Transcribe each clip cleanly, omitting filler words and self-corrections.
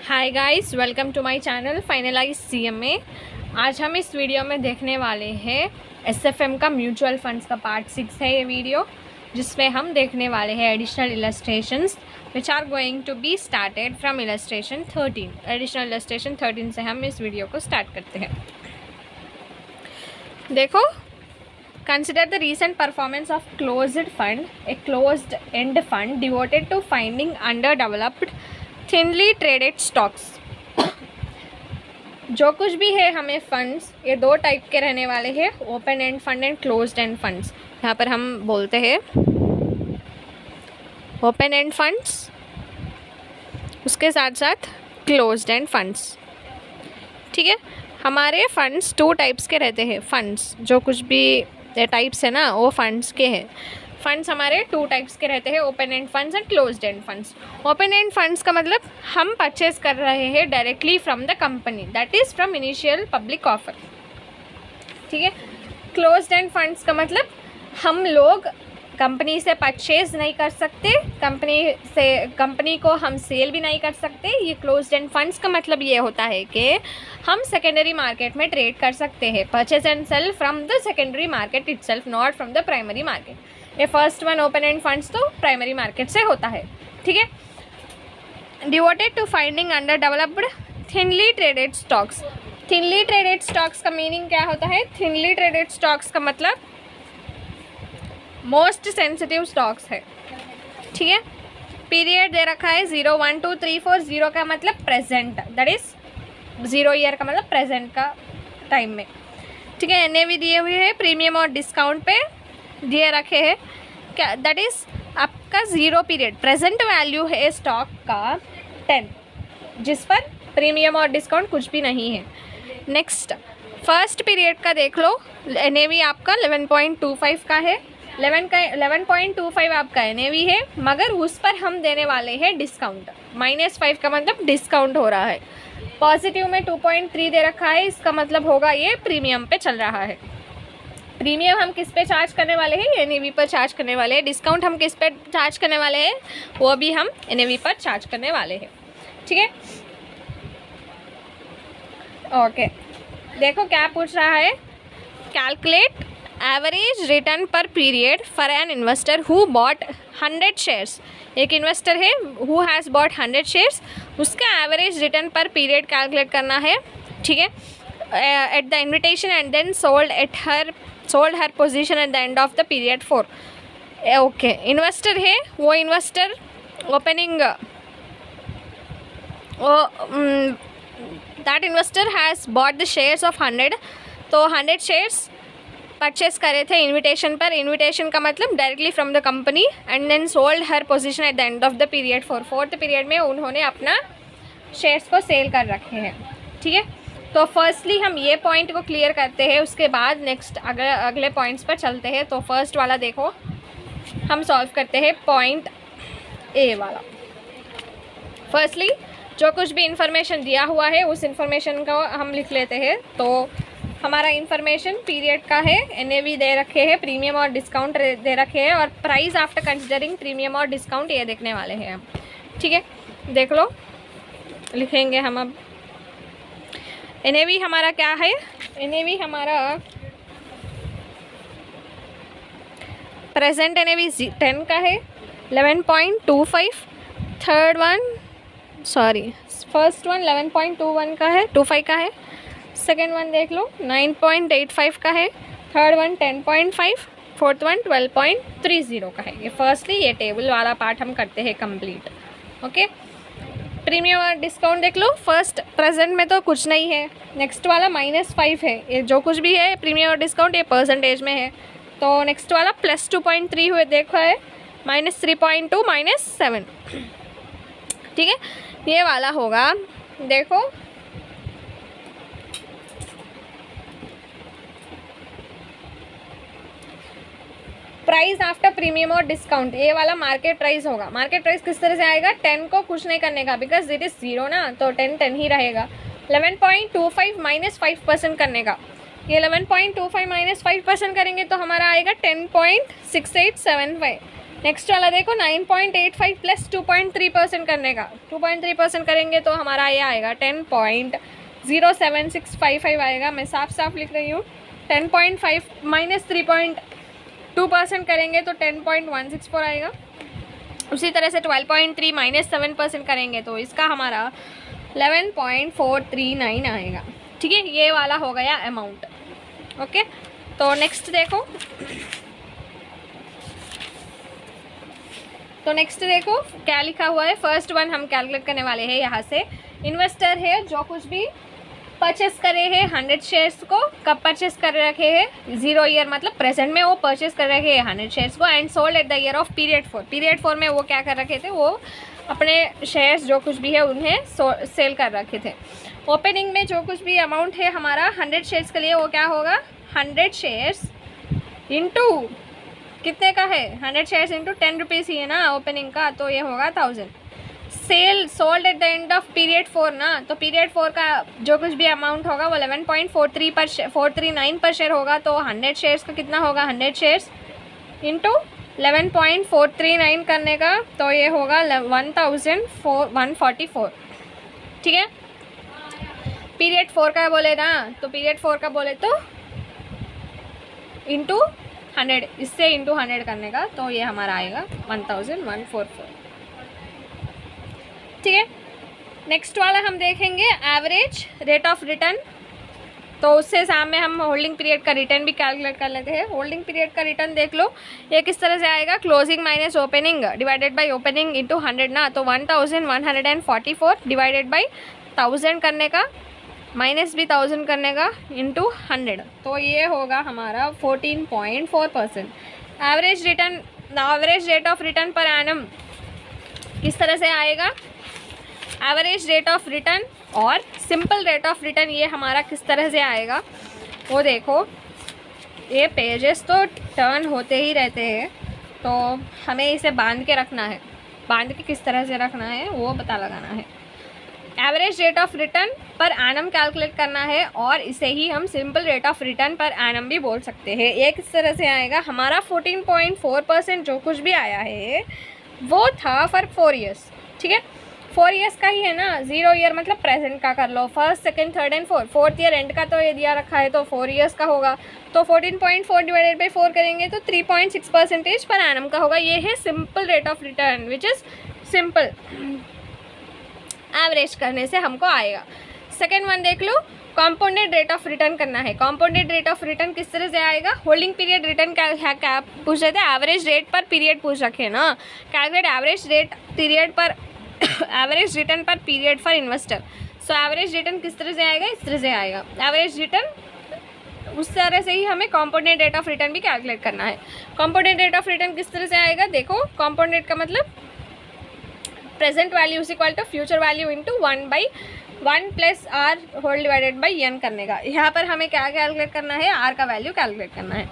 Hi guys, welcome to my channel finalise CMA. आज हम इस वीडियो में देखने वाले हैं एसएफएम का म्यूचुअल फंड्स का पार्ट 6 है ये वीडियो, जिसमें हम देखने वाले हैं additional illustrations which are going to be started from illustration 13। Additional illustration 13 से हम इस वीडियो को स्टार्ट करते हैं। देखो, consider the recent performance of closed fund, a closed end fund devoted to finding underdeveloped thinly traded stocks। जो कुछ भी है हमें फंड्स, ये दो टाइप के रहने वाले हैं, open end fund and closed end funds. यहाँ पर हम बोलते हैं ओपन एंड फंड्स, उसके साथ साथ क्लोज्ड एंड फंड्स। ठीक है, हमारे फंड्स टू टाइप्स के रहते हैं। फंड्स जो कुछ भी टाइप्स है ना, वो फंड्स के हैं। फंड्स हमारे टू टाइप्स के रहते हैं, open end funds and closed end funds. Open end funds का मतलब हम परचेज कर रहे हैं directly from the company, that is from initial public offer. ठीक है। क्लोज्ड एंड फंड्स का मतलब हम लोग कंपनी से परचेज नहीं कर सकते, कंपनी को हम सेल भी नहीं कर सकते। ये क्लोज्ड एंड फंड्स का मतलब ये होता है कि हम सेकेंडरी मार्केट में ट्रेड कर सकते हैं, purchase and sale from the secondary market itself, not from the primary market. ये first one open end funds तो प्राइमरी मार्केट से होता है। ठीक है। Devoted to finding under developed thinly traded stocks. Thinly traded stocks का meaning क्या होता है? थिनली ट्रेडेड स्टॉक्स का मतलब मोस्ट सेंसिटिव स्टॉक्स है। ठीक है। पीरियड दे रखा है 0, 1, 2, 3, 4। 0 का मतलब प्रेजेंट, दैट इज 0 ईयर का मतलब प्रेजेंट का टाइम में। ठीक है। एनएवी दिए हुए हैं, प्रीमियम और डिस्काउंट पे दिए रखे हैं क्या, दैट इज आपका 0 पीरियड। प्रेजेंट वैल्यू है स्टॉक का 10, जिस पर प्रीमियम और डिस्काउंट कुछ भी नहीं है। नेक्स्ट, फर्स्ट पीरियड का देख लो, एनएवी आपका 11.25 का है। 11.25 आपका एनएवी है, मगर उस पर हम देने वाले हैं डिस्काउंट। -5 का मतलब डिस्काउंट हो रहा है। पॉजिटिव में 2.3 दे रखा है, इसका मतलब होगा ये प्रीमियम पे चल रहा है। प्रीमियम हम किस पे चार्ज करने वाले हैं? एनएवी पर चार्ज करने वाले हैं। डिस्काउंट हम किस पे चार्ज करने वाले हैं? वो भी हम एनएवी पर चार्ज करने वाले हैं। ठीक है। ओके, देखो क्या पूछ रहा है। Calculate average return per period for an investor who bought 100 shares. एक इन्वेस्टर है हु हैज़ बॉट 100 शेयर्स, उसका average return per period calculate करना है। ठीक है। At the invitation and then sold her position at the end of the period 4। Okay, investor है, वो investor opening that investor has bought the shares of 100। तो 100 shares purchase करे थे invitation पर। इन्विटेशन का मतलब directly from the company, and then sold her position at the end of the period 4। 4th period में उन्होंने अपना शेयर्स को सेल कर रखे हैं। ठीक है। तो फर्स्टली हम ये पॉइंट को क्लियर करते हैं, उसके बाद नेक्स्ट अगले पॉइंट्स पर चलते हैं। तो फर्स्ट वाला देखो, हम सॉल्व करते हैं पॉइंट ए वाला। फर्स्टली जो कुछ भी इंफॉर्मेशन दिया हुआ है उस इंफॉर्मेशन को हम लिख लेते हैं। तो हमारा इंफॉर्मेशन पीरियड का है, एनएवी दे रखे हैं, प्रीमियम और डिस्काउंट दे रखे हैं, और प्राइस आफ्टर कंसिडरिंग प्रीमियम और डिस्काउंट ये देखने वाले हैं हम। ठीक है, देख लो, लिखेंगे हम अब। एनएवी हमारा क्या है? एनएवी हमारा प्रेजेंट एनएवी 10 का है, 11.25। थर्ड वन फर्स्ट वन 11.21 का है, 25 का है। सेकेंड वन देख लो 9.85 का है। Third one 10.5। फोर्थ वन 12.30 का है। ये फर्स्टली ये टेबल वाला पार्ट हम करते हैं कंप्लीट। ओके। प्रीमियम और डिस्काउंट देख लो। फर्स्ट प्रेजेंट में तो कुछ नहीं है, नेक्स्ट वाला -5 है। ये जो कुछ भी है प्रीमियम और डिस्काउंट ये परसेंटेज में है। तो नेक्स्ट वाला +2.3 हुए, देखो है -3.2 -7। ठीक है, ये वाला होगा। देखो प्राइस आफ्टर प्रीमियम और डिस्काउंट, ये वाला मार्केट प्राइस होगा। मार्केट प्राइस किस तरह से आएगा? 10 को कुछ नहीं करने का, बिकॉज इट इज़ 0 ना, तो 10 ही रहेगा। 11.25 -5% करने का। ये 11.25 -5% करेंगे तो हमारा आएगा 10.6875। नेक्स्ट वाला देखो 9.85 प्लस 2.3% करने का, 2.3% करेंगे तो हमारा ये आएगा 10.07655 आएगा। मैं साफ साफ लिख रही हूँ। 10.5 माइनस 3.2% करेंगे तो 10.164 आएगा। उसी तरह से 12.3 माइनस 7% करेंगे तो इसका हमारा 11.439 आएगा। ठीक है, ये वाला हो गया अमाउंट। ओके, तो नेक्स्ट देखो क्या लिखा हुआ है। फर्स्ट वन हम कैलकुलेट करने वाले हैं यहाँ से। इन्वेस्टर है जो कुछ भी परचेस करे हैं 100 शेयर्स को, कब परचेस कर रखे हैं, 0 ईयर मतलब प्रेजेंट में वो परचेस कर रखे हैं 100 शेयर्स को, and sold at the year of period 4। Period 4 में वो क्या कर रखे थे, वो अपने शेयर्स जो कुछ भी है उन्हें सेल कर रखे थे। ओपनिंग में जो कुछ भी अमाउंट है हमारा 100 शेयर्स के लिए वो क्या होगा, 100 शेयर्स इंटू कितने का है, 100 शेयर्स इंटू 10 रुपीज़ ही है ना ओपनिंग का, तो ये होगा 1000। Sell sold at the end of period 4 ना, तो पीरियड 4 का जो कुछ भी अमाउंट होगा वो 11.439 पर शेयर होगा। तो 100 शेयर्स का कितना होगा, 100 शेयर्स इंटू 11.439 करने का, तो ये होगा 1144। ठीक है, पीरियड 4 का बोले ना, तो पीरियड 4 का बोले तो इंटू 100, इससे इंटू 100 करने का, तो ये हमारा आएगा 1144। ठीक है, नेक्स्ट वाला हम देखेंगे एवरेज रेट ऑफ रिटर्न। तो उससे सामने हम होल्डिंग पीरियड का रिटर्न भी कैलकुलेट कर लेते हैं। होल्डिंग पीरियड का रिटर्न देख लो, ये किस तरह से आएगा, closing minus opening divided by opening into 100 ना, तो 1144 डिवाइडेड बाय 1000 करने का, माइनस भी 1000 करने का इंटू 100, तो ये होगा हमारा 14.4%। Average return, average rate of return per annum किस तरह से आएगा, एवरेज रेट ऑफ रिटर्न और सिंपल रेट ऑफ रिटर्न ये हमारा किस तरह से आएगा, वो देखो। ये पेजेस तो टर्न होते ही रहते हैं, तो हमें इसे बांध के रखना है। बांध के किस तरह से रखना है वो पता लगाना है। Average rate of return per annum calculate करना है, और इसे ही हम simple rate of return per annum भी बोल सकते हैं। ये किस तरह से आएगा, हमारा 14.4% जो कुछ भी आया है वो था फॉर 4 ईयर्स। ठीक है, 4 ईयर्स का ही है ना, 0 ईयर मतलब प्रेजेंट का कर लो, first second third and fourth year end का तो ये दिया रखा है, तो 4 ईयर्स का होगा। तो 14.4 डिवाइडेड बाई 4 करेंगे तो 3.6% पर एनम का होगा। ये है simple rate of return which is simple, average करने से हमको आएगा। सेकेंड वन देख लो, कॉम्पाउंडेड रेट ऑफ रिटर्न करना है। कॉम्पाउंडेड रेट ऑफ रिटर्न किस तरह से आएगा, होल्डिंग पीरियड रिटर्न क्या पूछ रहे थे, एवरेज रेट पर पीरियड पूछ रखे ना, कैलकुलेट एवरेज रेट पीरियड पर average return per period for investor. So average return किस तरह से आएगा, इस तरह से आएगा एवरेज रिटर्न। उस तरह से ही हमें कॉम्पाउंडेड रेट ऑफ रिटर्न भी कैलकुलेट करना है। कॉम्पाउंडेड रेट ऑफ रिटर्न किस तरह से आएगा, देखो कॉम्पाउंडेड का मतलब present value is equal to future value into 1/1 plus r whole divided by n करने का। यहाँ पर हमें क्या कैलकुलेट करना है, आर का वैल्यू कैलकुलेट करना है।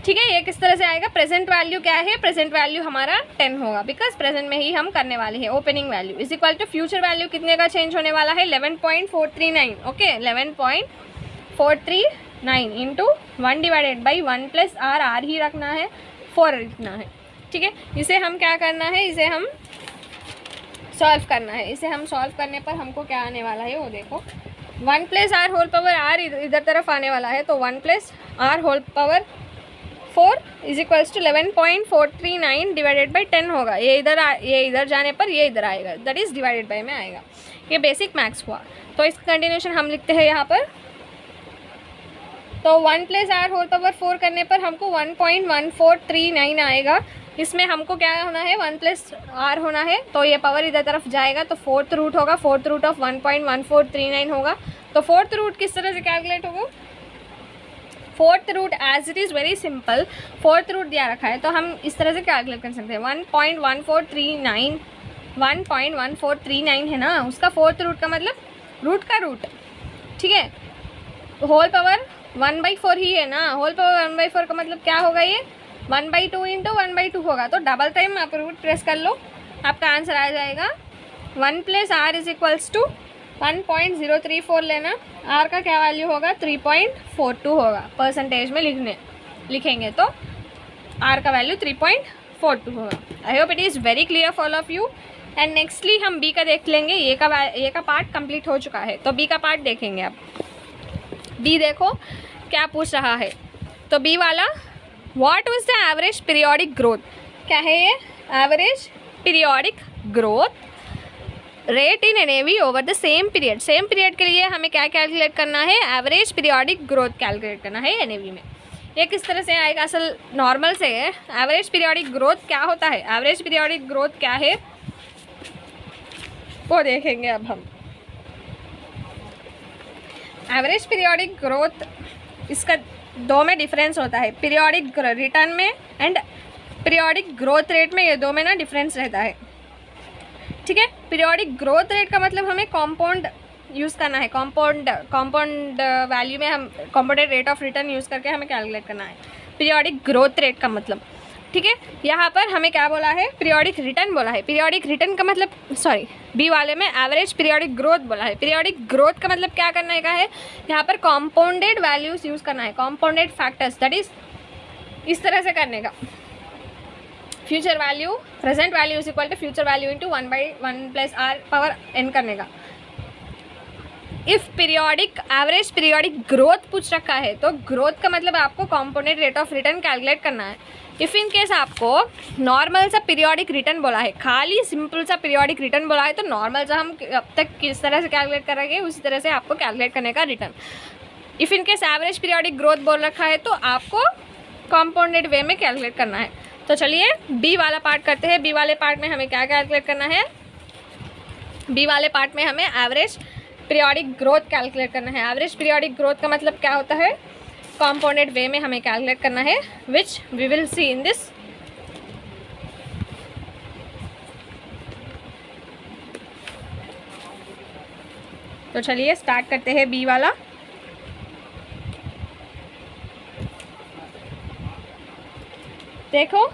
ठीक है, ये किस तरह से आएगा, प्रेजेंट वैल्यू क्या है, प्रेजेंट वैल्यू हमारा 10 होगा, बिकॉज प्रेजेंट में ही हम करने वाले हैं। Opening value is equal to future value कितने का चेंज होने वाला है, 11.439। Okay, 11.439 into 1 divided by 1 plus R, R ही रखना है, 4 रखना है। ठीक है, इसे हम क्या करना है, इसे हम सॉल्व करना है। इसे हम सॉल्व करने पर हमको क्या आने वाला है वो देखो, 1 plus r whole power r इधर तरफ आने वाला है, तो 1 plus r whole power 4 is equals to 11.439 divided by 10 होगा। ये इधर जाने पर ये इधर आएगा, दैट इज़ डिवाइडेड बाई में आएगा। ये बेसिक मैथ्स हुआ। तो इसका कंटिन्यूशन हम लिखते हैं यहाँ पर। तो 1 प्लस आर होल पावर 4 करने पर हमको 1.1439 आएगा। इसमें हमको क्या होना है, 1 प्लस आर होना है, तो ये पावर इधर तरफ जाएगा, तो 4th रूट होगा, 4th रूट ऑफ 1.1439 होगा। तो 4th रूट किस तरह से कैलकुलेट होगा, 4th root as it is very simple, 4th root दिया रखा है तो हम इस तरह से कैलकुलेट कर सकते हैं। 1.1439 है ना, उसका 4th रूट का मतलब रूट का रूट। ठीक है, होल पावर 1/4 ही है ना, होल पावर 1/4 का मतलब क्या होगा, ये 1/2 इंटू 1/2 होगा। तो डबल टाइम आप रूट प्रेस कर लो, आपका आंसर आ जाएगा 1 plus r is equals to 1.034 लेना। आर का क्या वैल्यू होगा, 3.42 होगा। परसेंटेज में लिखेंगे तो आर का वैल्यू 1/4 होगा। आई hope it is very clear for all of you. And nextly हम बी का देख लेंगे। ए का पार्ट कंप्लीट हो चुका है, तो बी का पार्ट देखेंगे अब। बी देखो क्या पूछ रहा है। तो बी वाला, what was the average periodic growth, क्या है ये? Average periodic growth rate in NAV over the same period. Same period के लिए हमें क्या कैलकुलेट करना है? एवरेज पीरियोडिक ग्रोथ कैलकुलेट करना है एनएवी में। ये किस तरह से आएगा? असल नॉर्मल से एवरेज पीरियोडिक ग्रोथ क्या होता है, एवरेज पीरियोडिक ग्रोथ क्या है वो देखेंगे अब हम। एवरेज पीरियोडिक ग्रोथ, इसका दो में डिफरेंस होता है, पीरियोडिक रिटर्न में एंड पीरियोडिक ग्रोथ रेट में। ये दो में ना डिफरेंस रहता है, ठीक है। पीरियोडिक ग्रोथ रेट का मतलब हमें कॉम्पाउंड यूज़ करना है। कॉम्पाउंड वैल्यू में हम कॉम्पाउंडेड रेट ऑफ रिटर्न यूज़ करके हमें कैलकुलेट करना है पीरियोडिक ग्रोथ रेट का मतलब, ठीक है। यहाँ पर हमें क्या बोला है? पीरियोडिक रिटर्न बोला है। पीरियोडिक रिटर्न का मतलब, सॉरी, बी वाले में एवरेज पीरियोडिक ग्रोथ बोला है। पीरियोडिक ग्रोथ का मतलब क्या करने का है? यहाँ पर कॉम्पाउंडेड वैल्यूज़ यूज़ करना है, कॉम्पाउंडेड फैक्टर्स, दैट इज़ इस तरह से करने का। Future value, present value is equal to future value into 1/1+r⁴ करने का। If periodic average periodic growth पूछ रखा है तो ग्रोथ का मतलब आपको component rate of return calculate करना है। इफ़ इन केस आपको नॉर्मल सा पीरियोडिक रिटर्न बोला है, खाली सिंपल सा पीरियोडिक रिटर्न बोला है, तो नॉर्मल सा हम अब तक किस तरह से कैलकुलेट करेंगे उसी तरह से आपको कैलकुलेट करने का return. If in case average periodic growth बोल रखा है तो आपको कॉम्पाउंडेड वे में कैलकुलेट करना है। तो चलिए बी वाला पार्ट करते हैं। बी वाले पार्ट में हमें क्या कैलकुलेट करना है? बी वाले पार्ट में हमें एवरेज पीरियोडिक ग्रोथ कैलकुलेट करना है। एवरेज पीरियोडिक ग्रोथ का मतलब क्या होता है? कॉम्पाउंडेड वे में हमें कैलकुलेट करना है, which we will see in this. तो चलिए स्टार्ट करते हैं बी वाला। देखो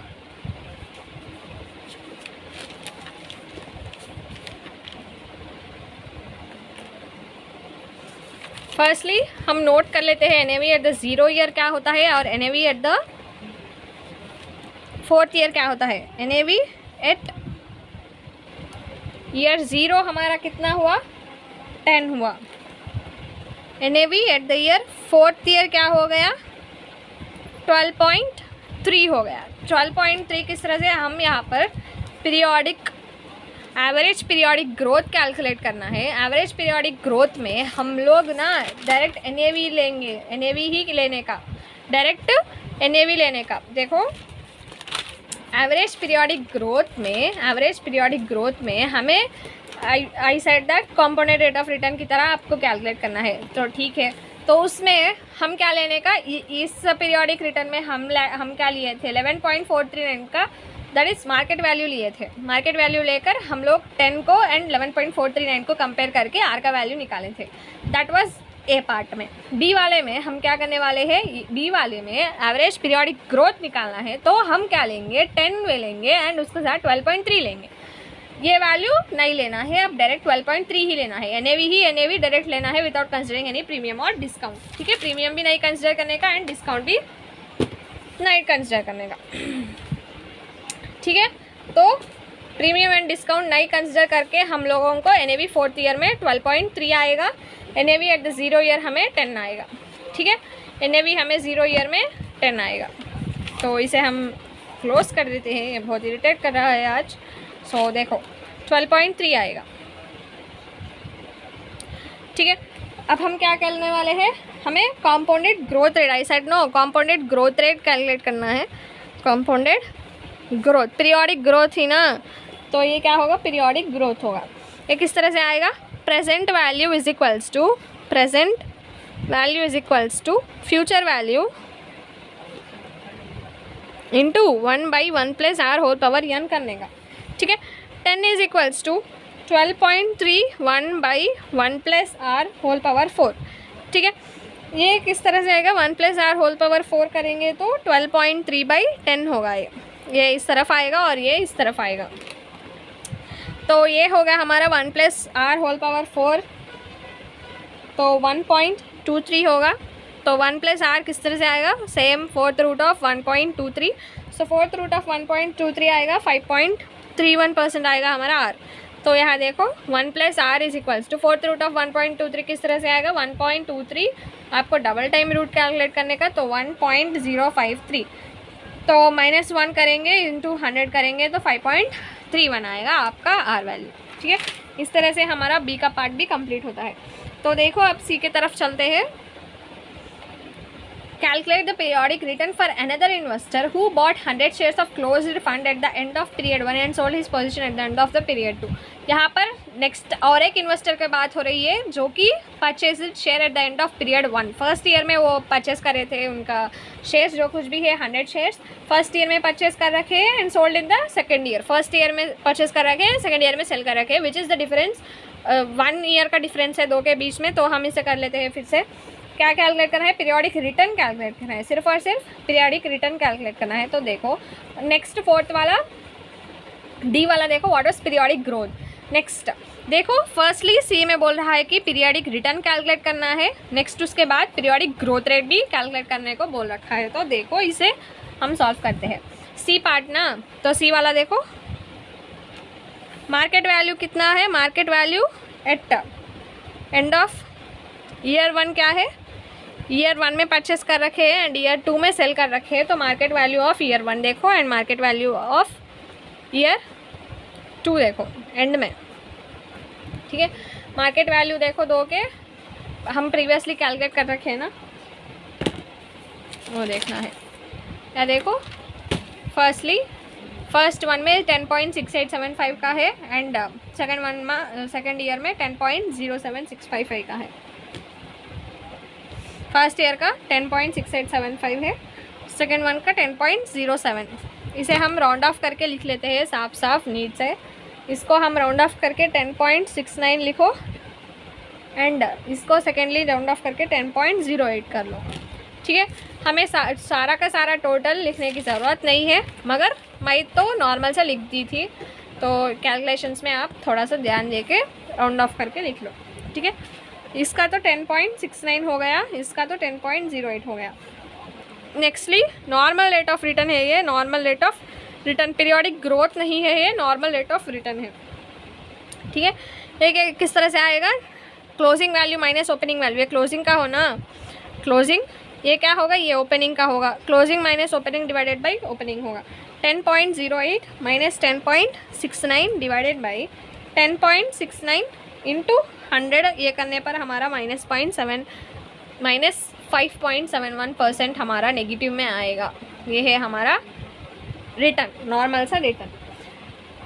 फर्स्टली हम नोट कर लेते हैं एनएवी एट द 0 ईयर क्या होता है और NAV at the 4th year क्या होता है। एनएवी एट ईयर 0 हमारा कितना हुआ? 10 हुआ। NAV at the year 4th year क्या हो गया? 12.3 हो गया। 12.3 किस तरह से? हम यहाँ पर periodic average periodic growth calculate करना है। एवरेज पीरियोडिक ग्रोथ में हम लोग ना डायरेक्ट एनएवी लेंगे, एनएवी ही लेने का, डायरेक्ट एनएवी लेने का। देखो एवरेज पीरियोडिक ग्रोथ में हमें I said that component rate of return की तरह आपको कैलकुलेट करना है। तो ठीक है, तो उसमें हम क्या लेने का? इस पीरियोडिक रिटर्न में हम क्या लिए थे? 11.439 का, दैट इज़ मार्केट वैल्यू लिए थे। मार्केट वैल्यू लेकर हम लोग 10 को एंड 11.439 को कंपेयर करके आर का वैल्यू निकाले थे। दैट वाज ए पार्ट में। बी वाले में हम क्या करने वाले हैं? बी वाले में एवरेज पीरियोडिक ग्रोथ निकालना है, तो हम क्या लेंगे? 10 वे लेंगे एंड उसके साथ 12.3 लेंगे। ये वैल्यू नहीं लेना है, अब डायरेक्ट 12.3 ही लेना है। एनएवी डायरेक्ट लेना है विदाउट कंसिडरिंग एनी प्रीमियम और डिस्काउंट, ठीक है। प्रीमियम भी नहीं कंसिडर करने का एंड डिस्काउंट भी नहीं कंसिडर करने का, ठीक है। तो प्रीमियम एंड डिस्काउंट नहीं कंसिडर करके हम लोगों को एनएवी 4th ईयर में 12.3 आएगा। एनएवी एट द 0 ईयर हमें 10 आएगा, ठीक है। एनएवी हमें 0 ईयर में 10 आएगा। तो इसे हम क्लोज कर देते हैं, ये बहुत इरिटेट कर रहा है आज। सो देखो 12.3 आएगा, ठीक है। अब हम क्या करने वाले हैं? हमें compounded growth rate, I said no, compounded growth rate calculate करना है। कॉम्पाउंडेड ग्रोथ, पीरियोडिक ग्रोथ ही ना, तो ये क्या होगा? पीरियोडिक ग्रोथ होगा। ये किस तरह से आएगा? Present value is equals to future value into 1/1+r⁴ करने का, ठीक है। 10 इज इक्वल्स टू 12.3 1/1+r⁴, ठीक है। ये किस तरह से आएगा? 1+r⁴ करेंगे तो 12.3/10 होगा। ये इस तरफ आएगा और ये इस तरफ आएगा। तो ये होगा हमारा 1+r⁴, तो 1.23 होगा। तो 1+r किस तरह से आएगा? Same 4th root of 1.23। So fourth root of 1.23 आएगा 5.31% आएगा हमारा आर। तो यहाँ देखो 1 + r is equals to fourth root of 1.23 किस तरह से आएगा 1.23, आपको डबल टाइम रूट कैलकुलेट करने का तो 1.053, तो -1 करेंगे इंटू 100 करेंगे तो 5.31 आएगा आपका आर वैल्यू। ठीक है, इस तरह से हमारा बी का पार्ट भी कंप्लीट होता है। तो देखो अब सी की तरफ चलते हैं। Calculate the periodic return for another investor who bought 100 shares of closed fund at the end of period 1 and sold his position at the end of the period 2। यहाँ पर नेक्स्ट और एक इन्वेस्टर की बात हो रही है जो कि purchase share eight the end of period 1। First year में वो परचेज कर रहे थे, उनका शेयर्स जो कुछ भी है 100 शेयर्स फर्स्ट ईयर में परचेज कर रखे हैं and sold in the second year. First year में परचेज कर रखे हैं, सेकेंड ईयर में सेल कर रखे हैं, which is the difference 1 year का डिफरेंस है दो के बीच में। तो हम इसे कर लेते हैं फिर से। क्या कैलकुलेट करना है, पीरियोडिक रिटर्न कैलकुलेट करना है, सिर्फ और सिर्फ पीरियोडिक रिटर्न कैलकुलेट करना है। तो देखो नेक्स्ट फोर्थ वाला डी वाला देखो, what was periodic growth. Next देखो फर्स्टली सी में बोल रहा है कि पीरियोडिक रिटर्न कैलकुलेट करना है, नेक्स्ट उसके बाद पीरियोडिक ग्रोथ रेट भी कैलकुलेट करने को बोल रखा है। तो देखो इसे हम सॉल्व करते हैं। सी पार्ट ना, तो सी वाला देखो मार्केट वैल्यू कितना है, market value at end of year 1 क्या है, ईयर 1 में परचेस कर रखे हैं एंड ईयर 2 में सेल कर रखे हैं। तो मार्केट वैल्यू ऑफ ईयर 1 देखो and market value of year 2 देखो एंड में। ठीक है, मार्केट वैल्यू देखो दो के हम प्रीवियसली कैलकुलेट कर रखे हैं ना, वो देखना है। क्या देखो फर्स्टली फर्स्ट वन में 10.6875 का है एंड सेकेंड ईयर में 10.0765 का है। फर्स्ट ईयर का 10.6875 है, सेकेंड वन का 10.07। इसे हम राउंड ऑफ करके लिख लेते हैं साफ साफ नीट से। इसको हम राउंड ऑफ करके 10.69 लिखो एंड इसको सेकेंडली राउंड ऑफ करके 10.08 कर लो। ठीक है, हमें सारा का सारा टोटल लिखने की ज़रूरत नहीं है, मगर मैं तो नॉर्मल से लिख दी थी, तो कैलकुलेशंस में आप थोड़ा सा ध्यान दे के राउंड ऑफ करके लिख लो। ठीक है, इसका तो 10.69 हो गया, इसका तो 10.08 हो गया। Nextly normal rate of return है ये, normal rate of return, periodic growth नहीं है ये, नॉर्मल रेट ऑफ रिटर्न है। ठीक है, ये किस तरह से आएगा, closing value minus opening value. ये क्लोजिंग का हो ना, क्लोजिंग ये क्या होगा, ये ओपनिंग का होगा, closing minus opening divided by opening होगा। 10.08 माइनस 10.69 डिवाइडेड बाई 10.69 इंटू 100, ये करने पर हमारा -5.71% हमारा नेगेटिव में आएगा। ये है हमारा रिटर्न, नॉर्मल सा रिटर्न।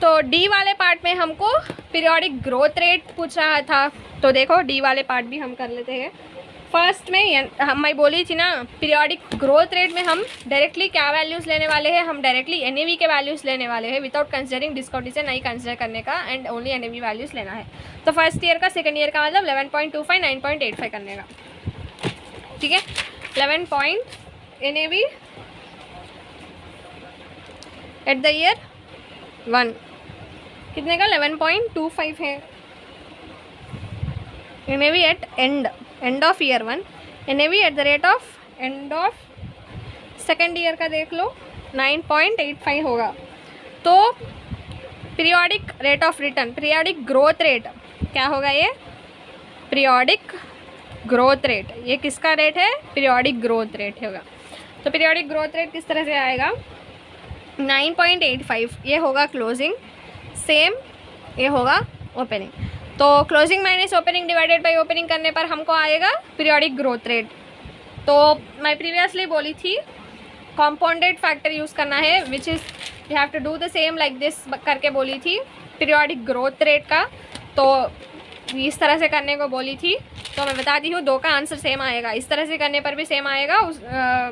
तो डी वाले पार्ट में हमको पीरियोडिक ग्रोथ रेट पूछ रहा था, तो देखो डी वाले पार्ट भी हम कर लेते हैं। फर्स्ट में मैं बोली थी ना, पीरियोडिक ग्रोथ रेट में हम डायरेक्टली क्या वैल्यूज़ लेने वाले हैं, हम डायरेक्टली एनएवी के वैल्यूज़ लेने वाले हैं विदाउट कंसिडरिंग डिस्काउंट। इसे नहीं कंसिडर करने का एंड ओनली एनएवी वैल्यूज़ लेना है। तो फर्स्ट ईयर का सेकंड ईयर का मतलब 11.25 9.85 करने का। ठीक है, 11 एनएवी एट द ईयर 1 कितने का 11.25 है। NAV at end of year 1, NAV at the rate of end of second year का देख लो 9.85 होगा। तो periodic rate of return, periodic growth rate क्या होगा, ये पीरियोडिक ग्रोथ रेट, ये किसका रेट है, पीरियोडिक ग्रोथ रेट होगा। तो पीरियोडिक ग्रोथ रेट किस तरह से आएगा, 9.85 ये होगा क्लोजिंग, सेम ये होगा ओपनिंग। तो closing minus opening divided by opening करने पर हमको आएगा पीरियोडिक ग्रोथ रेट। तो मैं प्रीवियसली बोली थी कॉम्पाउंडेड फैक्टर यूज़ करना है, which is you have to do the same like this करके बोली थी पीरियोडिक ग्रोथ रेट का। तो इस तरह से करने को बोली थी, तो मैं बताती हूँ दो का आंसर सेम आएगा, इस तरह से करने पर भी सेम आएगा, उस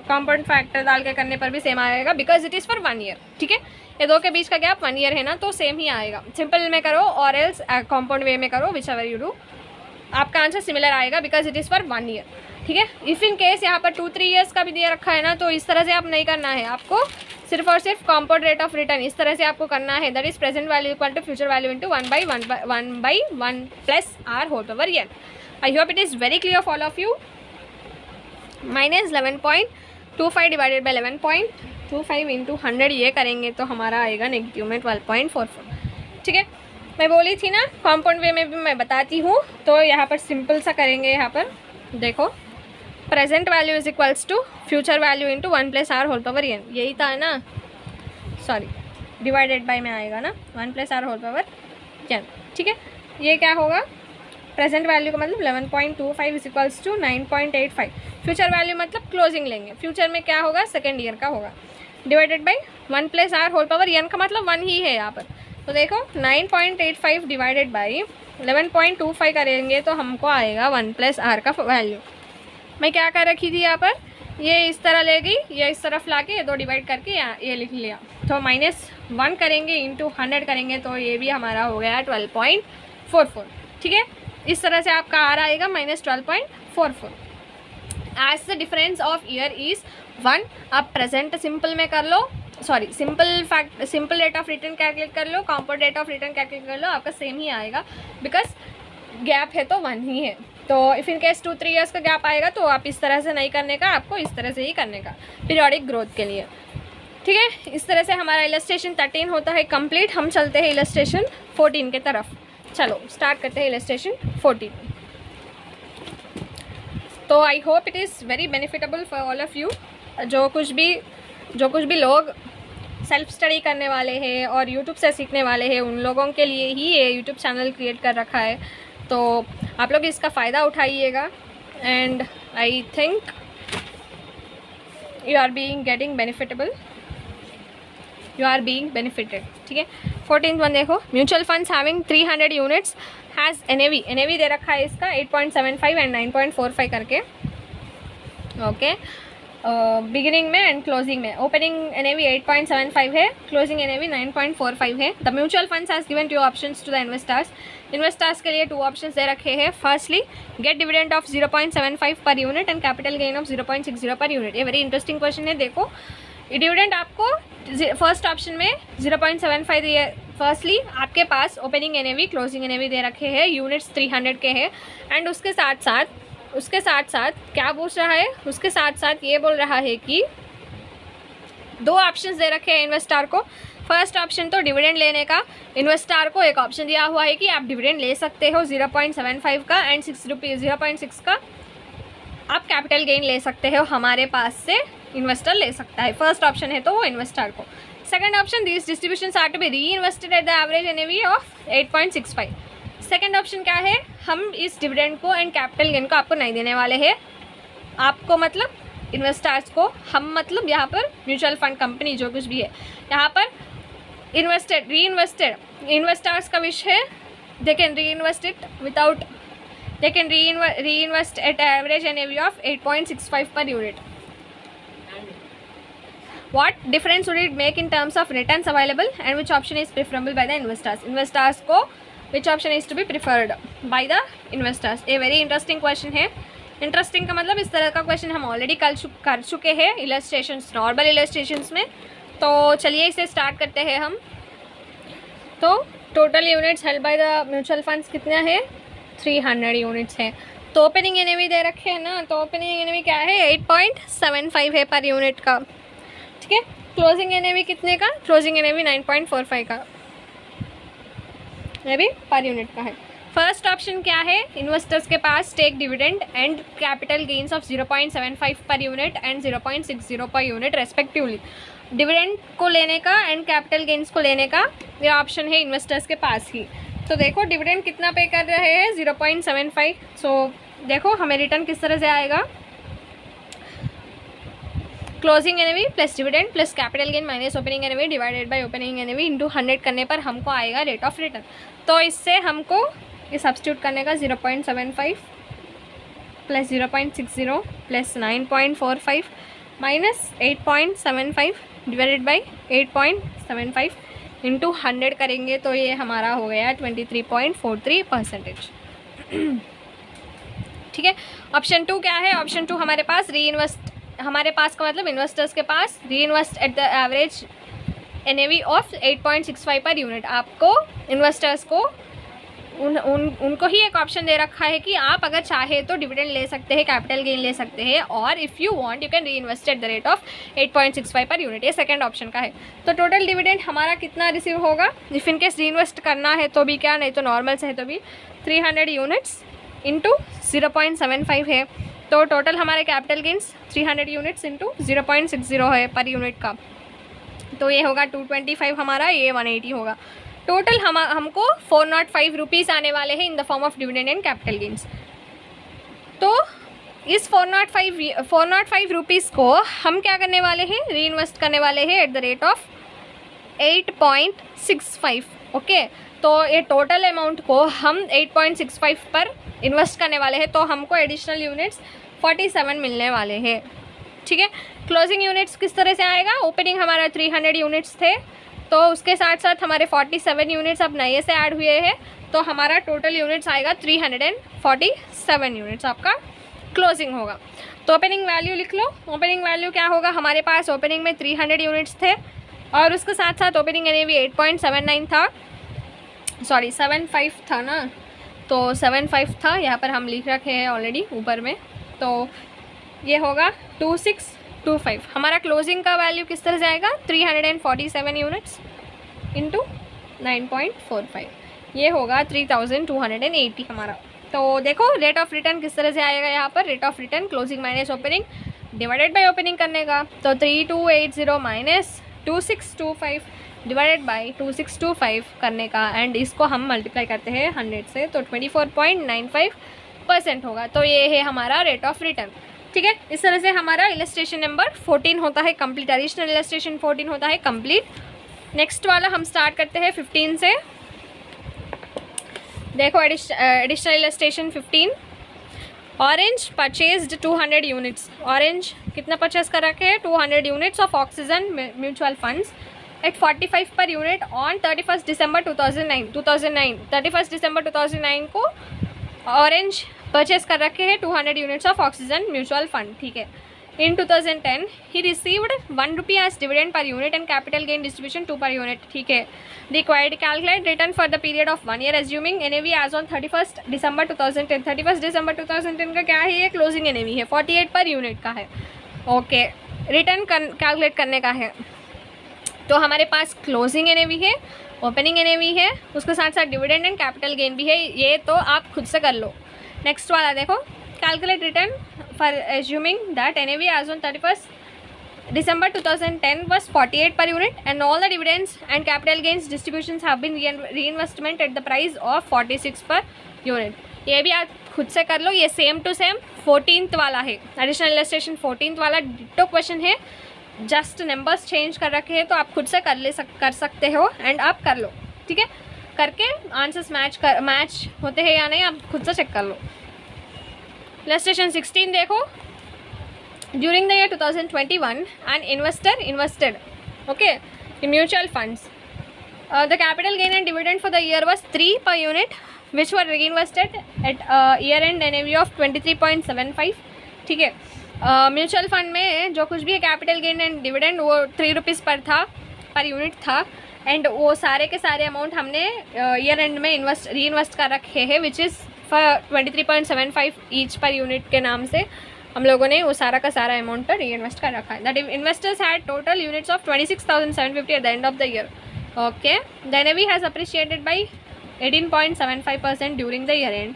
कॉम्पाउंड फैक्टर डाल के करने पर भी सेम आएगा, because it is for 1 year. ठीक है, ये दो के बीच का गैप 1 ईयर है ना, तो सेम ही आएगा। सिंपल में करो और एल्स कॉम्पाउंड वे में करो, विच एवर यू डू, आपका आंसर सिमिलर आएगा because it is for 1 year. ठीक है, इफ़ इन केस यहाँ पर 2-3 ईयर्स का भी दिया रखा है ना, तो इस तरह से आप नहीं करना है, आपको सिर्फ और सिर्फ कॉम्पाउंड रेट ऑफ रिटर्न इस तरह से आपको करना है, that is present value equal to future value into 1/1 plus r whole power n। I hope it is very clear for all of you. -11.25 divided by 11 11.25 into 100 ये करेंगे तो हमारा आएगा नेगेटिव में 12.44। ठीक है, मैं बोली थी ना कॉम्पाउंड वे में भी मैं बताती हूँ। तो यहाँ पर सिंपल सा करेंगे। यहाँ पर देखो present value is equals to future value into 1 + r whole power n, यही था ना, सॉरी डिवाइडेड बाय में आएगा ना 1 + r होल पावर n। ठीक है, ये क्या होगा, प्रेजेंट वैल्यू का मतलब 11.25 is equals to 9.85। Future value मतलब क्लोजिंग लेंगे, फ्यूचर में क्या होगा, सेकेंड ईयर का होगा, divided by 1 + r whole power n का मतलब 1 ही है यहाँ पर। तो देखो 9.85 डिवाइडेड बाई 11.25 करेंगे तो हमको आएगा 1 + r का वैल्यू। मैं क्या कर रखी थी यहाँ पर, ये इस तरह ले गई, ये इस तरफ ला के ये 2 डिवाइड करके यहाँ ये लिख लिया। तो -1 करेंगे इंटू 100 करेंगे तो ये भी हमारा हो गया 12.44। ठीक है, इस तरह से आपका r आएगा -12.44। As the difference of year is 1। आप प्रेजेंट सिंपल में कर लो, sorry simple rate of return calculate कर लो, compound rate of return calculate कर लो, आपका सेम ही आएगा बिकॉज गैप है तो 1 ही है। तो इफ़ इन केस 2-3 ईयर्स का गैप आएगा तो आप इस तरह से नहीं करने का, आपको इस तरह से ही करने का पीरियोडिक ग्रोथ के लिए। ठीक है, इस तरह से हमारा इलस्ट्रेशन 13 होता है कंप्लीट। हम चलते हैं इलस्ट्रेशन 14 के तरफ। चलो स्टार्ट करते हैं इलस्ट्रेशन 14। तो I hope it is very benefitable for all of you. जो कुछ भी लोग सेल्फ स्टडी करने वाले हैं और यूट्यूब से सीखने वाले हैं, उन लोगों के लिए ही ये यूट्यूब चैनल क्रिएट कर रखा है। तो आप लोग इसका फ़ायदा उठाइएगा and I think you are being getting benefitable, you are being benefited. ठीक है, 14th वन देखो, mutual funds having 300 units has NAV दे रखा है इसका 8.75 एंड 9.45 करके। ओके, बिगिनिंग में एंड क्लोजिंग में ओपनिंग NAV 8.75 है, क्लोजिंग NAV 9.45 है। The mutual funds has given 2 options to the investors के लिए 2 ऑप्शंस दे रखे हैं। Firstly gate dividend of 0.75 per unit and capital gain of 0.60 per unit. ये वेरी इंटरेस्टिंग क्वेश्चन है। देखो डिविडेंड आपको फर्स्ट ऑप्शन में 0.75 दिए। फर्स्टली आपके पास ओपनिंग NAV क्लोजिंग NAV दे रखे हैं, यूनिट्स 300 के हैं एंड उसके साथ साथ क्या पूछ रहा है, उसके साथ साथ ये बोल रहा है कि 2 ऑप्शंस दे रखे हैं इन्वेस्टर को। फर्स्ट ऑप्शन तो डिविडेंड लेने का, इन्वेस्टर को एक ऑप्शन दिया हुआ है कि आप डिविडेंड ले सकते हो 0.75 का एंड 0.6 का आप कैपिटल गेन ले सकते हो, हमारे पास से इन्वेस्टर ले सकता है। फर्स्ट ऑप्शन है तो वो इन्वेस्टर को। Second option, these distributions are to be reinvested at the average NAV of 8.65। Second option क्या है, हम इस डिविडेंड को एंड कैपिटल गेन को आपको नहीं देने वाले हैं। आपको मतलब इन्वेस्टर्स को, हम मतलब यहाँ पर म्यूचुअल फंड कंपनी जो कुछ भी है यहाँ पर री इन्वेस्टेड इन्वेस्टर्स का विषय है, दे कैन री invest it without, they can री invest eight average NAV of 8.65 per unit. What difference would it make in terms of returns available and which option is preferable by the investors? Investors को which option is to be preferred by the investors? ये very interesting question है। Interesting का मतलब इस तरह का question हम already कर चुके हैं इलस्ट्रेशंस, नॉर्मल इलस्ट्रेशंस में। तो चलिए इसे स्टार्ट करते हैं हम। तो total units held by the mutual funds कितना है, 300 यूनिट्स है। तो ओपनिंग NAV दे रखे हैं ना, तो ओपनिंग NAV क्या है, 8.75 है पर यूनिट का। ठीक है, क्लोजिंग NAV कितने का, क्लोजिंग NAV 9.45 का, ये भी पर यूनिट का है। फर्स्ट ऑप्शन क्या है, इन्वेस्टर्स के पास take dividend and capital gains of 0.75 per unit and 0.60 per unit respectively. Dividend को लेने का एंड कैपिटल गेन्स को लेने का ये ऑप्शन है इन्वेस्टर्स के पास ही। तो देखो डिविडेंड कितना पे कर रहे हैं, 0.75। सो देखो हमें रिटर्न किस तरह से आएगा, closing NAV plus dividend plus capital gain minus opening NAV divided by opening NAV into 100 करने पर हमको आएगा रेट ऑफ रिटर्न। तो इससे हमको ये सब्स्टिट्यूट करने का 0.75 plus 0.60 plus 9.45 minus 8.75 divided by 8.75 into 100 करेंगे तो ये हमारा हो गया 23.43%। ठीक है, ऑप्शन 2 क्या है, ऑप्शन 2 हमारे पास हमारे पास का मतलब इन्वेस्टर्स के पास री invest eight the average NAV of 8.65 per unit. आपको इन्वेस्टर्स को उनको ही एक ऑप्शन दे रखा है कि आप अगर चाहे तो डिविडेंड ले सकते हैं, कैपिटल गेन ले सकते हैं, और if you want you can री invest eight the rate of 8.65 per unit. ये सेकंड ऑप्शन का है। तो टोटल डिविडेंड हमारा कितना रिसीव होगा, इफ़ इनकेस री इन्वेस्ट करना है तो भी क्या, नहीं तो नॉर्मल से है तो भी 300 यूनिट्स इंटू 0.75 है। तो टोटल हमारे कैपिटल गेन्स 300 यूनिट्स इंटू 0.60 है पर यूनिट का। तो ये होगा 225 हमारा, ये 180 होगा। टोटल हमको 405 रुपीज़ आने वाले हैं in the form of dividend and capital gains. तो इस 405 रुपीज़ को हम क्या करने वाले हैं, री इन्वेस्ट करने वाले हैं eight the rate of 8.65। Okay, तो ये टोटल अमाउंट को हम 8.65 पर इन्वेस्ट करने वाले हैं। तो हमको एडिशनल यूनिट्स 47 मिलने वाले हैं। ठीक है, क्लोजिंग यूनिट्स किस तरह से आएगा, ओपनिंग हमारा 300 यूनिट्स थे, तो उसके साथ साथ हमारे 47 यूनिट्स अब नए से ऐड हुए हैं, तो हमारा टोटल यूनिट्स आएगा 347 यूनिट्स आपका क्लोजिंग होगा। तो ओपनिंग वैल्यू लिख लो। ओपनिंग वैल्यू क्या होगा, हमारे पास ओपनिंग में 300 यूनिट्स थे और उसके साथ साथ ओपनिंग NAV 8.79 था, सॉरी 75 था ना, तो 75 था, यहाँ पर हम लिख रखे हैं ऑलरेडी ऊपर में। तो ये होगा 2625। हमारा क्लोजिंग का वैल्यू किस तरह से आएगा, 347 यूनिट्स इंटू 9.45, ये होगा 3280 हमारा। तो देखो रेट ऑफ रिटर्न किस तरह से आएगा, यहाँ पर rate of return closing minus opening divided by opening करने का। तो 3280 माइनस 2625 डिवाइडेड बाय 2625 करने का, एंड इसको हम मल्टीप्लाई करते हैं 100 से, तो 24.95% होगा। तो ये है हमारा रेट ऑफ रिटर्न। ठीक है, इस तरह से हमारा इलस्ट्रेशन नंबर 14 होता है कंप्लीट, एडिशनल इलस्ट्रेशन 14 होता है कंप्लीट। नेक्स्ट वाला हम स्टार्ट करते हैं 15 से। देखो additional illustration 15, orange purchased 200 units. Orange कितना परचेज कर रखे हैं, 200 units of oxygen mutual funds at 45 per unit on 31 दिसंबर 2009। 31 दिसंबर 2009 को ऑरेंज परचेस कर रखे हैं 200 units of oxygen mutual fund. ठीक है, in 2010 he received 1 rupee as dividend per unit and capital gain distribution 2 per unit. ठीक है, required calculate return for the period of 1 year assuming NAV as on 31 दिसंबर 2010। 31 दिसंबर 2010 का क्या है, ये closing NAV है, 48 per unit का है। ओके, रिटर्न कैलकुलेट करने का है। तो हमारे पास क्लोजिंग NAV है, ओपनिंग NAV है, उसके साथ साथ डिविडेंड एंड कैपिटल गेन भी है, ये तो आप खुद से कर लो। नेक्स्ट वाला देखो, calculate return for assuming that NAV as on 31 December 2010 was 48 per unit and all the dividends and capital gains distributions have been reinvestment at the price of 46 per unit। ये भी आप खुद से कर लो, ये सेम टू सेम 14th वाला है, additional illustration 14th वाला डिटो क्वेश्चन है, जस्ट नंबर्स चेंज कर रखे हैं, तो आप खुद से कर सकते हो एंड आप कर लो। ठीक है, करके आंसर्स मैच होते हैं या नहीं आप खुद से चेक कर लो। इलस्ट्रेशन 16 देखो, during the year 2021 an investor invested okay in mutual funds, the capital gain and dividend for the year was 3 per unit which were reinvested at year end NAV of 23.75। ठीक है, mutual fund में जो कुछ भी है capital gain and dividend वो 3 rupees per unit था, and वो सारे के सारे अमाउंट हमने ईयर एंड में री इन्वेस्ट कर रखे हैं which is for 23.75 each per unit के नाम से हम लोगों ने वो सारा का सारा अमाउंट पर री इन्वेस्ट कर रखा है। The investors had total units of 26,750 at the end of the year. Okay, the NAV has appreciated by 18.75% during the year and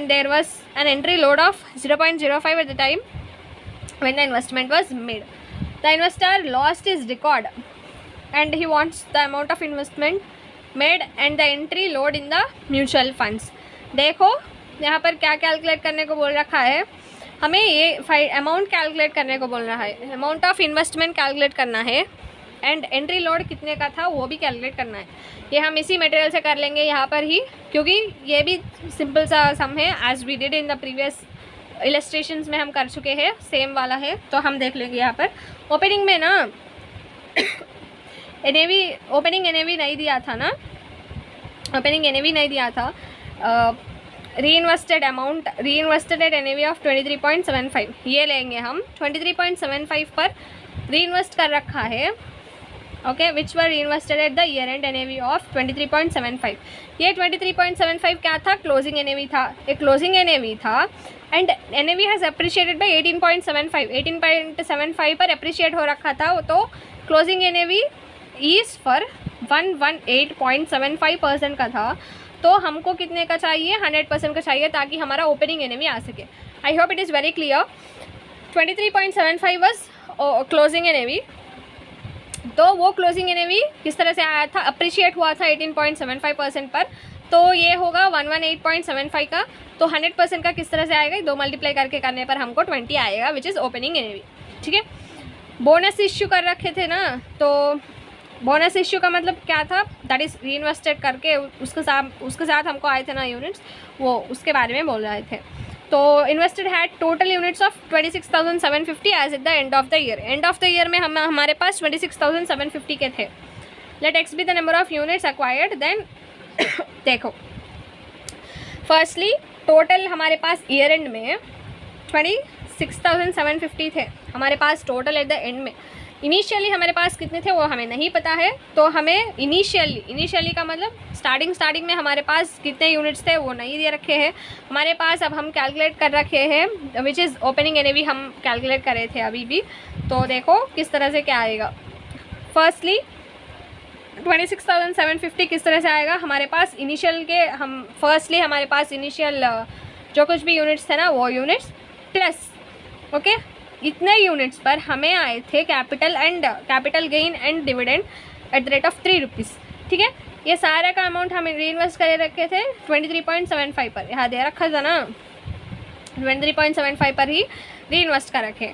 there was an entry load of 0.05 at the time when the investment was made. The investor lost his record and he wants the amount of investment made and the entry load in the mutual funds। देखो यहाँ पर क्या calculate करने को बोल रखा है, हमें ये अमाउंट कैलकुलेट करने को बोल रहा है, अमाउंट ऑफ इन्वेस्टमेंट कैलकुलेट करना है एंड एंट्री लोड कितने का था वो भी कैलकुलेट करना है। ये हम इसी मटेरियल से कर लेंगे यहाँ पर ही, क्योंकि ये भी सिंपल सा सम है, as we did in the previous illustrations में हम कर चुके हैं, सेम वाला है, तो हम देख लेंगे यहाँ पर। ओपनिंग में ना ओपनिंग NAV नहीं दिया था ना, ओपनिंग NAV नहीं दिया था, री इन्वेस्टेड एट NAV ऑफ 23.75 ये लेंगे हम। 23.75 पर री इन्वेस्ट कर रखा है okay, which were reinvested at the year end NAV of 23.75। ये 23.75 क्या था? क्लोजिंग NAV था, एक क्लोजिंग NAV था and NAV has appreciated by 18.75, 18.75 पर अप्रिशिएट हो रखा था, तो क्लोजिंग NAV इज़ फॉर 118.75% का था, तो हमको कितने का चाहिए? 100% का चाहिए, ताकि हमारा ओपनिंग NAV आ सके। आई hope it is very clear. 23.75 was closing NAV, तो वो क्लोजिंग NAV किस तरह से आया था? अप्रिशिएट हुआ था 18.75% पर, तो ये होगा 118.75 का, तो 100% का किस तरह से आएगा? 2 मल्टीप्लाई करने पर हमको 20 आएगा, विच इज़ ओपनिंग NAV। ठीक है, बोनस इश्यू कर रखे थे ना, तो बोनस इश्यू का मतलब क्या था? दैट इज़ रीइन्वेस्टेड करके उसके साथ हमको आए थे ना यूनिट्स, वो उसके बारे में बोल रहे थे। तो invested had total units of 26,750 as at the end of the year. End of the year में हमारे पास 26,750 के थे। Let x be the number of units acquired. Then देखो, फर्स्टली टोटल हमारे पास ईयर एंड में 26,750 थे हमारे पास टोटल एट द एंड में। इनिशियली हमारे पास कितने थे वो हमें नहीं पता है, तो हमें इनिशियली का मतलब स्टार्टिंग में हमारे पास कितने यूनिट्स थे वो नहीं दे रखे हैं हमारे पास। अब हम कैलकुलेट कर रखे हैं विच इज़ ओपनिंग NAV, हम कैलकुलेट कर रहे थे अभी भी। तो देखो किस तरह से क्या आएगा। फर्स्टली 26,750 किस तरह से आएगा हमारे पास इनिशियल के, हम फर्स्टली हमारे पास इनिशियल जो कुछ भी यूनिट्स थे ना वो यूनिट्स प्लस ओके इतने यूनिट्स पर हमें आए थे capital gain and dividend eight the rate of 3 rupees. ठीक है, ये सारा का अमाउंट हमें रीइन्वेस्ट करे रखे थे 23.75 पर, यहाँ दे रखा था ना 23.75 पर ही रीइन्वेस्ट कर रखे।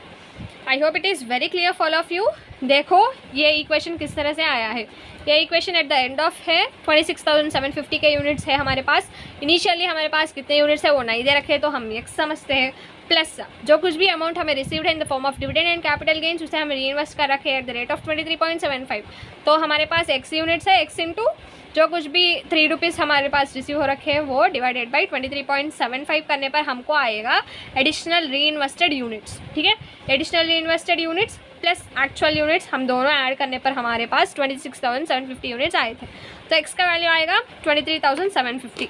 आई hope it is very clear for all of you. देखो ये इक्वेशन किस तरह से आया है, ये equation eight the end of है 26,750 के यूनिट्स है हमारे पास। इनिशियली हमारे पास कितने यूनिट्स है वो नहीं दे रखे, तो हम ये समझते हैं प्लस जो कुछ भी अमाउंट हमें रिसीव्ड है in the form of dividend and capital gains उसे हमें रीइन्वेस्ट कर रखे एट द रेट ऑफ 23.75। तो हमारे पास x यूनिट्स है, x इंटू जो कुछ भी 3 रुपीज़ हमारे पास रिसीव हो रखे हैं वो डिवाइडेड बाई 23.75 करने पर हमको आएगा एडिशनल रीइन्वेस्टेड यूनिट्स। ठीक है, additional reinvested units plus actual units हम दोनों ऐड करने पर हमारे पास 26,750 यूनिट्स आए थे। तो x का वैल्यू आएगा 23,750।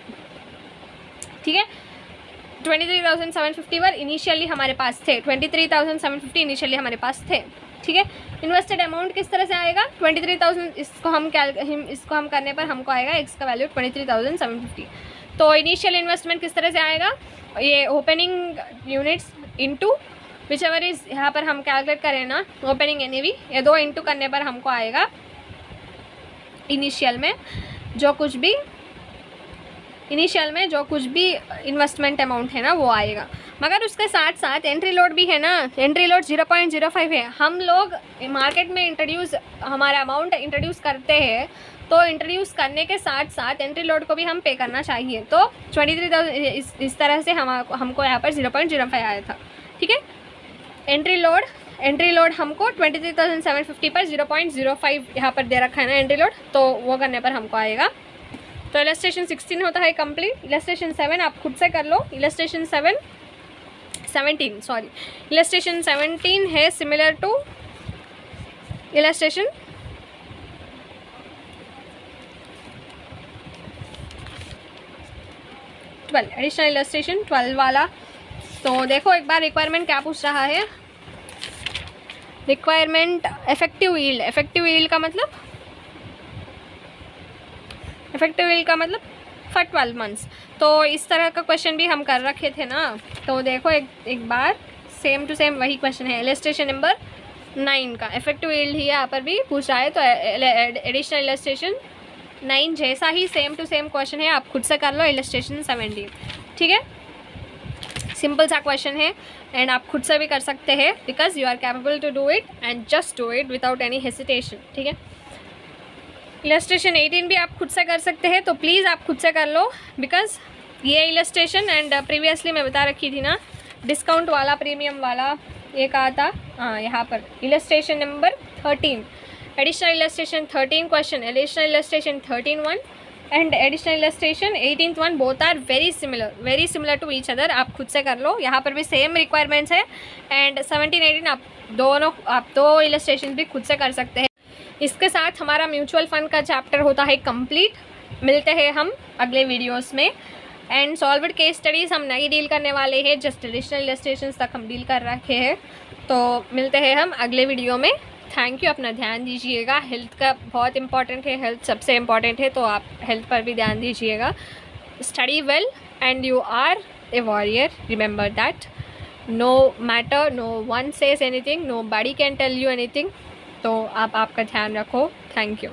ठीक है, 23,750 पर इनिशियली हमारे पास थे, 23,750 इनिशियली हमारे पास थे। ठीक है, इन्वेस्टेड अमाउंट किस तरह से आएगा 23,000, इसको हम करने पर हमको आएगा x का वैल्यू 23,750। तो इनिशियल इन्वेस्टमेंट किस तरह से आएगा, ये opening units into which ever is, यहाँ पर हम कैलकुलेट करें ना ओपनिंग NAV, ये 2 इंटू करने पर हमको आएगा इनिशियल में जो कुछ भी इन्वेस्टमेंट अमाउंट है ना वो आएगा। मगर उसके साथ साथ एंट्री लोड भी है ना, एंट्री लोड 0.05 है। हम लोग मार्केट में हमारा अमाउंट इंट्रोड्यूस करते हैं, तो इंट्रोड्यूस करने के साथ साथ एंट्री लोड को भी हम पे करना चाहिए। तो 23,000 इस तरह से हमको यहाँ पर 0.05 आया था। ठीक है, एंट्री लोड हमको 23,750 पर 0.05 यहाँ पर दे रखा है ना एंट्री लोड, तो वो करने पर हमको आएगा। तो इलस्ट्रेशन 16 होता है कंप्लीट। इलस्ट्रेशन 7 आप खुद से कर लो। इलस्ट्रेशन 17 है similar to illustration 12, additional illustration 12 वाला। तो देखो एक बार रिक्वायरमेंट क्या पूछ रहा है, रिक्वायरमेंट इफेक्टिव यील्ड का मतलब फॉर 12 मंथ्स। तो इस तरह का क्वेश्चन भी हम कर रखे थे ना। तो देखो एक बार सेम टू सेम वही क्वेश्चन है, इलस्ट्रेशन नंबर 9 का इफेक्टिव यील्ड ही यहाँ पर भी पूछ रहा है। तो एडिशनल इलस्ट्रेशन 9 जैसा ही सेम टू सेम क्वेश्चन है, आप खुद से कर लो इलस्ट्रेशन 17। ठीक है, सिंपल सा क्वेश्चन है एंड आप खुद से भी कर सकते हैं because you are capable to do it and just do it without any hesitation. ठीक है, इलस्ट्रेशन 18 भी आप खुद से कर सकते हैं, तो प्लीज़ आप खुद से कर लो बिकॉज ये इलस्ट्रेशन एंड प्रीवियसली मैं बता रखी थी ना डिस्काउंट वाला प्रीमियम वाला ये कहा था। हाँ, यहाँ पर illustration number 13 additional illustration 13 question, additional illustration 13(1) and additional illustration 18th(1) both are very similar to each other. आप खुद से कर लो, यहाँ पर भी सेम रिक्वायरमेंट्स है एंड 17-18 आप दो इलस्ट्रेशन भी खुद से कर सकते हैं। इसके साथ हमारा म्यूचुअल फंड का चैप्टर होता है कंप्लीट। मिलते हैं हम अगले वीडियोस में। एंड सॉल्व्ड केस स्टडीज़ हम नहीं डील करने वाले हैं, जस्ट ट्रेडिशनल इलस्ट्रेशंस तक हम डील कर रखे हैं। तो मिलते हैं हम अगले वीडियो में। थैंक यू, अपना ध्यान दीजिएगा। हेल्थ का बहुत इंपॉर्टेंट है, हेल्थ सबसे इम्पॉर्टेंट है, तो आप हेल्थ पर भी ध्यान दीजिएगा। Study well and you are a warrior, remember that. No matter, no one says anything, nobody can tell you anything. तो आप आपका ध्यान रखो। Thank you.